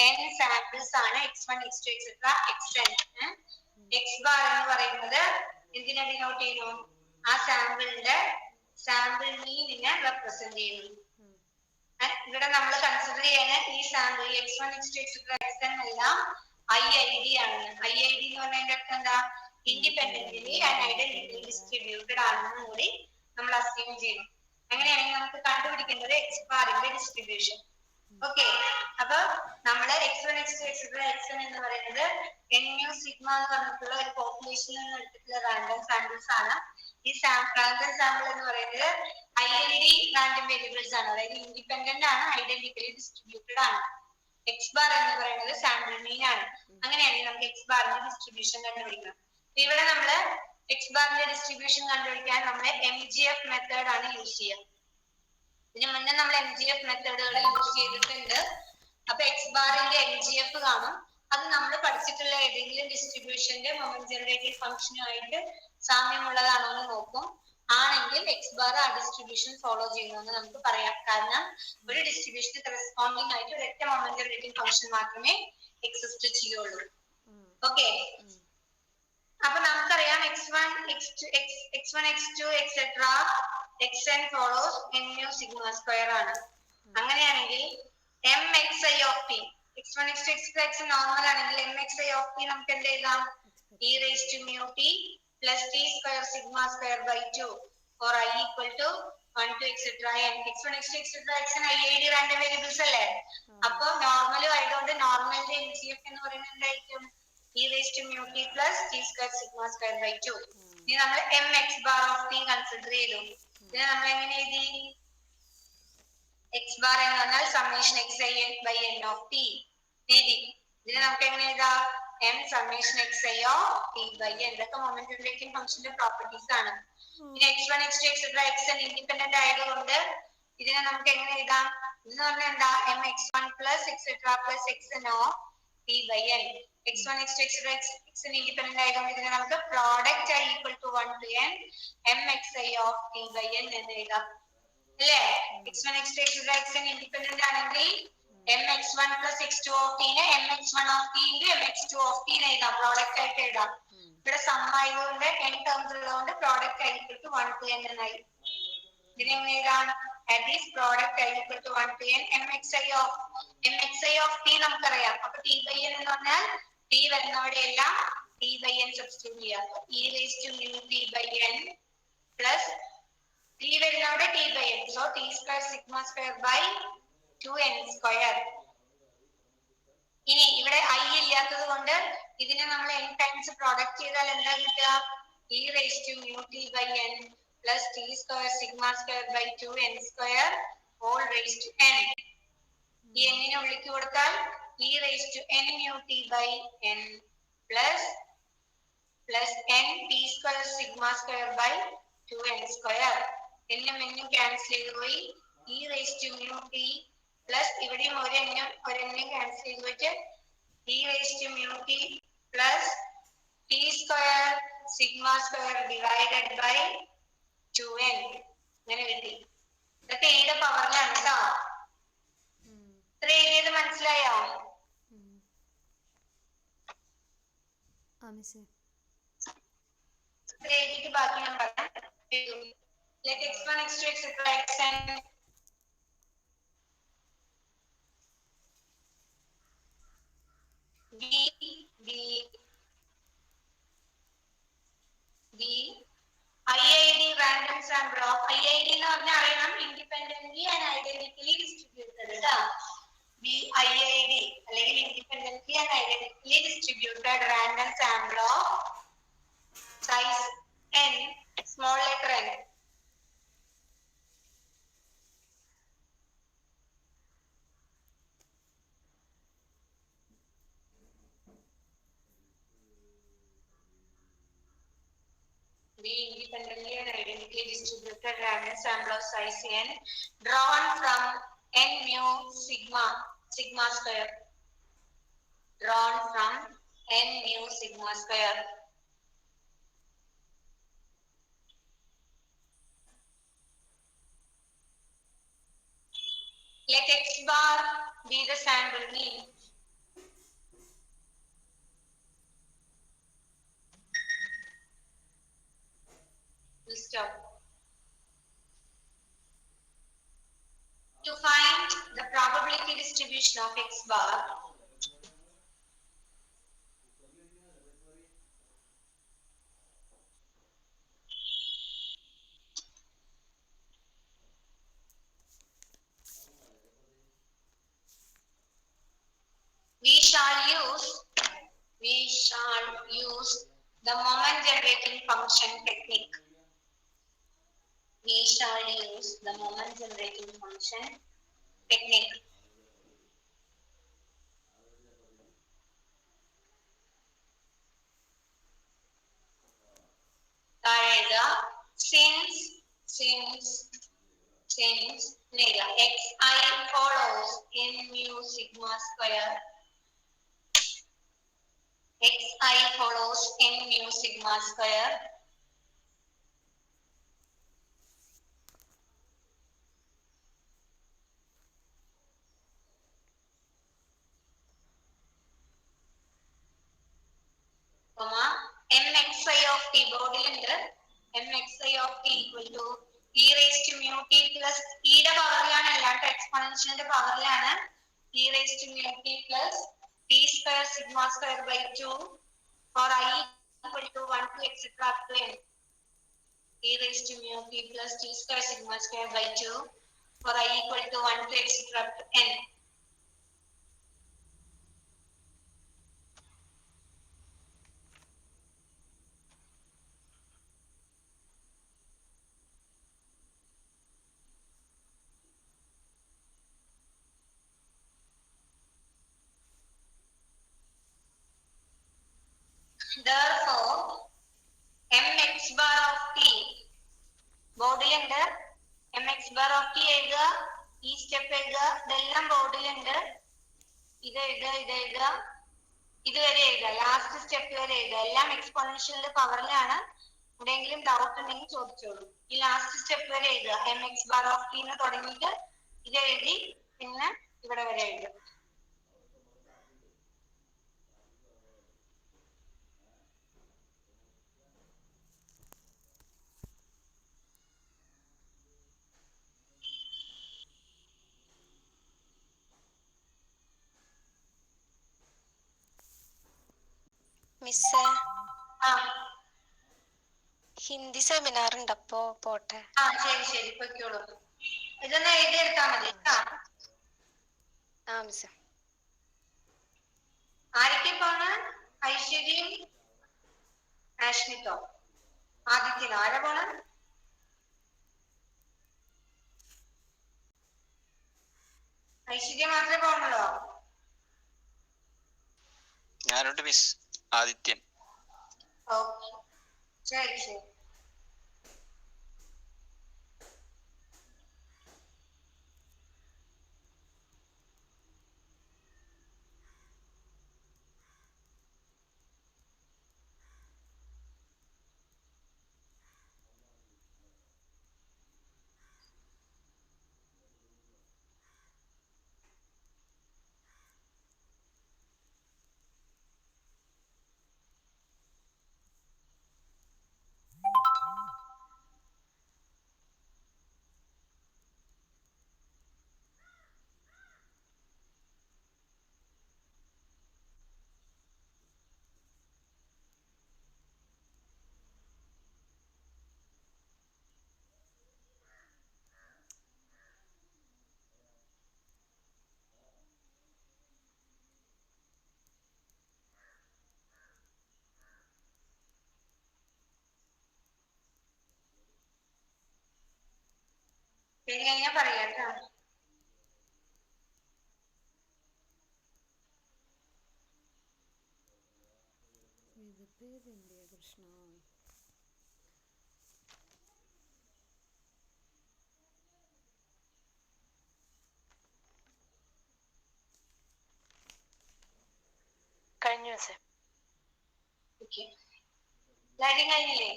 n സാമ്പിൾസ് ആണ് x1, x2, etc. xn. x bar എന്ന് പറയുന്നത് എന്തിനെ ഡിനോട്ട് ചെയ്യുന്നു? ആ സാമ്പിൾ മീനിനെ റെപ്രസെന്റ് ചെയ്യുന്നു. ഇവിടെ നമ്മൾ കൺസിഡർ ചെയ്യുന്ന ഈ sample x1, x2, etc. xn എല്ലാം IID ആണ്. IID എന്ന് പറഞ്ഞതിന്റെ അർത്ഥം എന്താ? ഇൻഡിപെൻഡന്റ്ലി ആൻഡ് ഐഡന്റിക്കലി ഡിസ്ട്രിബ്യൂട്ടഡ് ആണെന്ന് കൂടി നമ്മൾ അസ്യൂം ചെയ്യുന്നു. അങ്ങനെയാണെങ്കിൽ നമുക്ക് കണ്ടുപിടിക്കേണ്ടത് എക്സ് ബാറിന്റെ ഡിസ്ട്രിബ്യൂഷൻ. ഓക്കെ, അപ്പൊ നമ്മള് x1, x2, etc. xn എന്ന് പറയുന്നത് n mu sigma എന്ന് പറഞ്ഞിട്ടുള്ള ഒരു പോപ്പുലേഷനിൽ നിന്ന് എടുത്തിട്ടുള്ള റാൻഡം സാമ്പിൾസ് ആണ്. ഈ റാൻഡം സാമ്പിൾ എന്ന് പറയുന്നത് IID റാൻഡം വേരിയബിൾസ് ആണ്, അതായത് ഇൻഡിപെൻഡന്റ് ആണ്, ഐഡന്റിക്കലി ഡിസ്ട്രിബ്യൂട്ടഡ് ആണ്. എക്സ് ബാർ എന്ന് പറയുന്നത് സാമ്പിൾ മീൻ ആണ്. അങ്ങനെയാണെങ്കിൽ നമുക്ക് എക്സ് ബാറിന്റെ ഡിസ്ട്രിബ്യൂഷൻ കണ്ടുപിടിക്കണം. ഇവിടെ നമ്മള് എക്സ് ബാറിന്റെ ഡിസ്ട്രിബ്യൂഷൻ കണ്ടുപിടിക്കാൻ നമ്മൾ MGF മെത്തേഡ് ആണ് യൂസ് ചെയ്യുക. ഇതിന് മുന്നേ നമ്മൾ MGF മെത്തേഡുകൾ യൂസ് ചെയ്തിട്ടുണ്ട്. അപ്പൊ എക്സ് ബാറിന്റെ MGF കാണും. അത് നമ്മൾ പഠിച്ചിട്ടുള്ള ഏതെങ്കിലും ഡിസ്ട്രിബ്യൂഷന്റെ മൊമെന്റ് ജനറേറ്റീവ് ഫംഗ്ഷനുമായിട്ട് സാമ്യമുള്ളതാണോ എന്ന് നോക്കും. ആണെങ്കിൽ എക്സ് ബാർ ആ ഡിസ്ട്രിബ്യൂഷൻ ഫോളോ ചെയ്യുമെന്ന് നമുക്ക് പറയാം. കാരണം ഒരു ഡിസ്ട്രിബ്യൂഷന് കറസ്പോണ്ടിങ് ആയിട്ട് ഒരൊറ്റ മൊമെന്റ് ജനറേറ്റീവ് ഫംഗ്ഷൻ മാത്രമേ എക്സിസ്റ്റ് ചെയ്യുള്ളൂ. ഓക്കെ, അപ്പൊ നമുക്കറിയാം x1, x2, etc. xn follows n mu sigma square ആണ്. അങ്ങനെയാണെങ്കിൽ mxi of t, x1, x2, x normal ആണെങ്കിൽ mxi of t നമുക്ക് എന്ത് എഴുതാം? e raised to mu t plus t square sigma square by 2 for I equal to 1 to etc. n x1 x2 etc. xn IID random variables അല്ലേ. അപ്പൊ നോർമലും ആയതുകൊണ്ട് നോർമലിന്റെ MCF എന്ന് പറയുന്നത് എന്തായിരിക്കും e raised to mu t plus t square sigma square by 2. ഇനി നമ്മൾ mx bar of t consider ചെയ്തു. ഇതിനെ നമ്മൾ എങ്ങനെ എഴുതി? x bar എന്ന് പറഞ്ഞാൽ summation xi by n of t എഴുതി. ഇതിനെ നമുക്ക് എങ്ങനെ എഴുതാം? m summation xi of t by n. ഇതൊക്കെ മൊമെന്റ് ജനറേറ്റിംഗ് ഫംഗ്ഷന്റെ പ്രോപ്പർട്ടീസ് ആണ്. ഇനി x1 x2 etc. xn independent ആയതുകൊണ്ട് ഇതിനെ നമുക്ക് എങ്ങനെ എഴുതാം? ഇതെന്ന് പറഞ്ഞാൽ എന്താ? mx1 plus etc. plus xn of t by n. x1 x2 etc. xn independent ആയതുകൊണ്ട് ഇതിനെ നമുക്ക് product i equal to 1 to n mxi of t by n എന്ന് എഴുതാം അല്ലേ. x1 x2 etc. xn independent ആണെങ്കിൽ mx1 plus x2 of t നെ mx1 of t into mx2 of t എന്ന് എഴുതാം, പ്രോഡക്റ്റ് ആയിട്ട് എഴുതാം. ഇവിടെ സം ആയതുകൊണ്ട് n ടേംസ് ഉള്ളതുകൊണ്ട് product i equal to 1 to n എന്നായി. ഇതിനെ എങ്ങനെ എഴുതാം? That is product i equal to 1 to n mxi of t നമുക്കറിയാം. അപ്പൊ t by n എന്ന് പറഞ്ഞാൽ t വരുന്നവിടെയെല്ലാം t by n substitute ചെയ്യാം. e raised to mu t by n plus t വരുന്നവിടെ t by n, so t square sigma square by 2n square. ഇനി ഇവിടെ i ഇല്ലാത്തത് കൊണ്ട് ഇതിനെ നമ്മൾ n ടൈംസ് പ്രോഡക്റ്റ് ചെയ്താൽ എന്താ കിട്ടുക? e raised to mu t by n plus t square sigma square by 2n square whole raised to n. ഈ n നെ ഉള്ളിക്ക് കൊടുത്താൽ e raised to n mu t by n plus n t square sigma square by 2n square. n ഉം cancel ചെയ്തു പോയി. e raised to mu t plus ഇവിടെയും ഒരു n cancel ചെയ്തു പോയിട്ട് e raised to mu t plus t square sigma square divided by 2n ഇങ്ങനെ കിട്ടി. ഇതൊക്കെ ഈയുടെ പവറിലാണ് കേട്ടോ. ഇത്ര എഴുതിയത് മനസ്സിലായോ? ഇത്ര എഴുതിയിട്ട് ബാക്കി ഞാൻ പറയാം. Let x1 x2 etc. xn b IID random sample of IID എന്ന് പറഞ്ഞാൽ അറിയണം independently and identically distributed ട്ടാ. BIID അല്ലെങ്കിൽ independently and identically distributed random sample of size n, small letter n. Be independently and identically distributed random sample of size n drawn from n mu sigma square. Drawn from n mu sigma square. Let x bar be the sample mean. Stop. To find the probability distribution of x bar, we shall use the moment generating function technique. We shall use the moment generating function technique. Since xi follows n mu sigma square. Xi follows n mu sigma square. mxi of t ബോർഡിലുണ്ട്. mxi of t equal to e raised to mu t plus യുടെ പവറിലാണ്, അല്ലാണ്ട് എക്സ്പോണൻഷ്യലിന്റെ പവറിലാണ്. e raised to mu t plus t square sigma square by 2 for I equal to 1 to etc. up to n. E raised to mu t plus t square sigma square by 2 for I equal to 1 to etc. up to n. Therefore, mx bar of t ബോർഡിലുണ്ട്. mx bar of t എഴുതുക, ഈ step എഴുതുക, ഇതെല്ലാം ബോർഡിലുണ്ട്. ഇത് എഴുതുക, ഇതുവരെ എഴുതുക, last step വരെ എഴുതുക. എല്ലാം എക്സ്പോണൻഷ്യലിന്റെ പവറിലാണ്. എവിടെയെങ്കിലും ഡൗട്ട് ഉണ്ടെങ്കിൽ ചോദിച്ചോളൂ. ഈ ലാസ്റ്റ് സ്റ്റെപ്പ് വരെ എഴുതുക. mx bar of t എന്ന് തുടങ്ങിയിട്ട് ഇത് എഴുതി പിന്നെ ഇവിടെ വരെ എഴുതുക. മിസ്സേ, ആ ഹിന്ദി സെമിനാർ ഉണ്ട്, അപ്പോ പോട്ടെ. ആ ശരി പൊയ്ക്കോളൂ. ഇതൊന്ന് എഴുതിയെടുത്താൽ മതി കേട്ടോ. ആ മിസ്സേ. ആരൊക്കെ പോണ്? ഐശ്വര്യം, ആഷ്മിത്തോ, ആദിത്യനോ? ആരാ പോണ്? ഐശ്വര്യ മാത്രമേ പോണുള്ളൂ? ഞാനുണ്ട് മിസ്, ആദിത്യൻ. ഓക്കെ, ശരി. ശരി കഴിഞ്ഞാൽ പറയാം കേട്ടോ. കൃഷ്ണ കഴിഞ്ഞു മിസ്സേ. എല്ലാവരും കഴിഞ്ഞില്ലേ?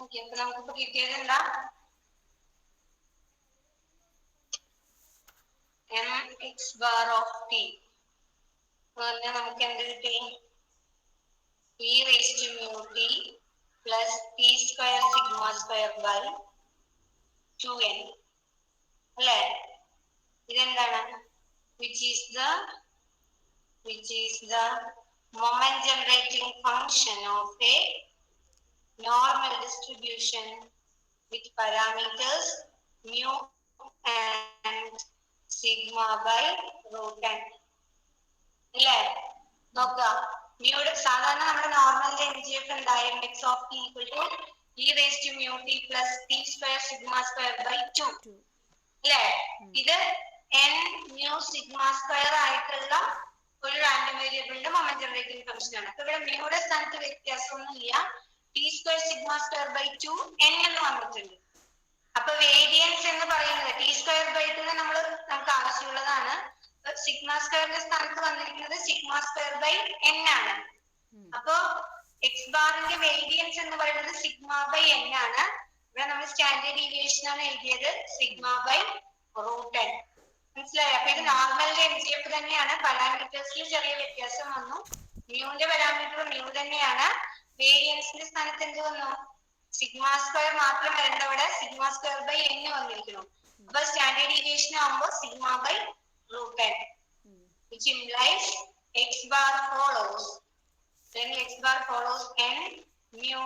ഓക്കെ, അപ്പൊ നമുക്കിപ്പോ കിട്ടിയത് എന്താ? mx bar of t നമുക്ക് എന്ത് കിട്ടി? e raised to mu t plus t square sigma square by 2n അല്ലേ? ഇതെന്താണ്? which is the moment generating function of a normal distribution with parameters mu and sigma by root n. അല്ലേ? നോക്കുക, മ്യൂടെ സാധാരണ നമ്മുടെ നോർമലിന്റെ MGF ഉണ്ടായ mx of t equal to e raised to mu t plus t square sigma square by 2 അല്ലേ? ഇത് n mu sigma square ആയിട്ടുള്ള ഒരു random വേരിയബിളിന്റെ മൊമെന്റ് ജനറേറ്റിംഗ് ഫംഗ്ഷൻ ആണ്. അപ്പൊ ഇവിടെ മ്യൂടെ സ്ഥാനത്ത് വ്യത്യാസമൊന്നുമില്ല. T square sigma square by 2 n എന്ന് വന്നിട്ടുണ്ട്. അപ്പൊ വേരിയൻസ് എന്ന് പറയുന്നത് ടി സ്ക്വയർ ബൈ 2 നമുക്ക് ആവശ്യമുള്ളതാണ്. സിഗ്മ സ്ക്വയറിന്റെ സ്ഥാനത്ത് വന്നിരിക്കുന്നത് സിഗ്മ സ്ക്വയർ ബൈ n ആണ്. അപ്പോ എക്സ് ബാറിന്റെ വേരിയൻസ് എന്ന് പറയുന്നത് സിഗ്മ ബൈ n ആണ്. ഇവിടെ നമ്മൾ സ്റ്റാൻഡേർഡ് ഡീവിയേഷൻ ആണ് എഴുതിയത് സിഗ്മ ബൈ റൂട്ട് n. മനസ്സിലായോ? അപ്പൊ ഇത് നോർമലിന്റെ MGF തന്നെയാണ്. പാരാമീറ്റേഴ്സിൽ ചെറിയ വ്യത്യാസം വന്നു. മ്യൂന്റെ പാരാമീറ്റർ മ്യൂ തന്നെയാണ്. വേരിയൻസിന്റെ സ്ഥാനത്ത് എന്ത് വന്നു? സിഗ്മ സ്ക്വയർ മാത്രം വരേണ്ട അവിടെ സിഗ്മ സ്ക്വയർ ബൈ n വന്നിരിക്കുന്നു. അപ്പൊ സ്റ്റാൻഡേർഡ് ഡീവിയേഷൻ ആകുമ്പോൾ sigma by root n, which implies x bar follows, then x bar follows n mu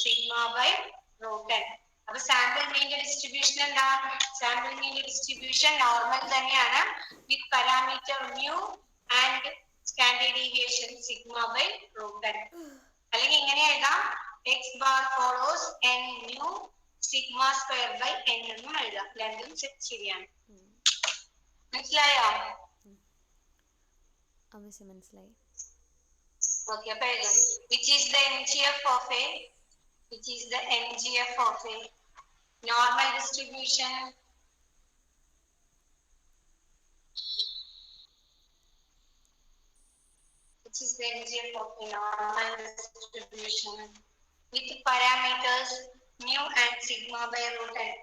sigma by root n. അപ്പൊ സാമ്പിൾ മീൻ്റെ ഡിസ്ട്രിബ്യൂഷൻ എന്താ? സാമ്പിൾ മീൻ്റെ ഡിസ്ട്രിബ്യൂഷൻ നോർമൽ തന്നെയാണ് with parameter mu and standard deviation sigma by root n. അല്ലെങ്കിൽ ഇങ്ങനെ എഴുതാം, x bar follows n mu sigma square by n എന്നും എഴുതാം. രണ്ടും ശരിയാണ്. മനസ്സിലായോ? മനസ്സിലായി. ഓക്കെ, അപ്പൊ എഴുതും which is the NGF of a normal distribution with parameters mu and sigma by root n.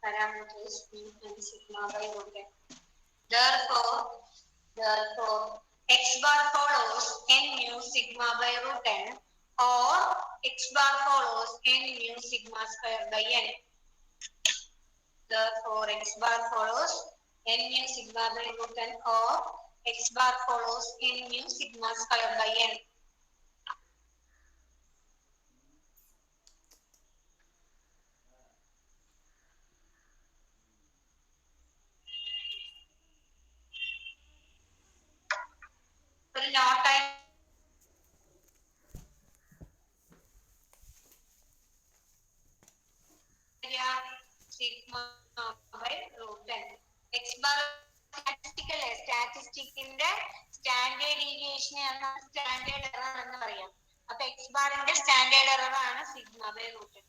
Parameters mu and sigma by root n. Therefore, x bar follows n mu sigma by root n, or x bar follows n mu sigma square by n. Therefore, x bar follows n mu sigma by root n, or x bar follows n mu sigma square by n. ഒരു നോട്ടായി sigma by root n. x bar സ്റ്റാറ്റിസ്റ്റിക്കിന്റെ standard ഡീവിയേഷനെയാണ് standard error എന്ന് പറയാം. അപ്പൊ x ബാറിന്റെ standard error ആണ് sigma by root n.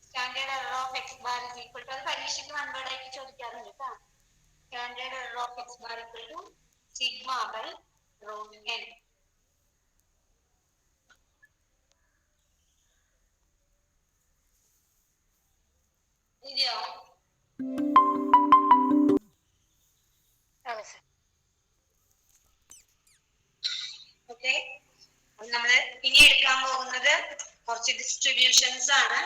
Standard error of x bar is equal to, അത് പരീക്ഷയ്ക്ക് വൺവേർഡ് ആയിട്ട് ചോദിക്കാറുണ്ട് കേട്ടോ. Standard error of x bar equal to sigma by root n. ഇതെയോ? ഓക്കെ, നമ്മള് ഇനി എടുക്കാൻ പോകുന്നത് കുറച്ച് ഡിസ്ട്രിബ്യൂഷൻസ് ആണ്.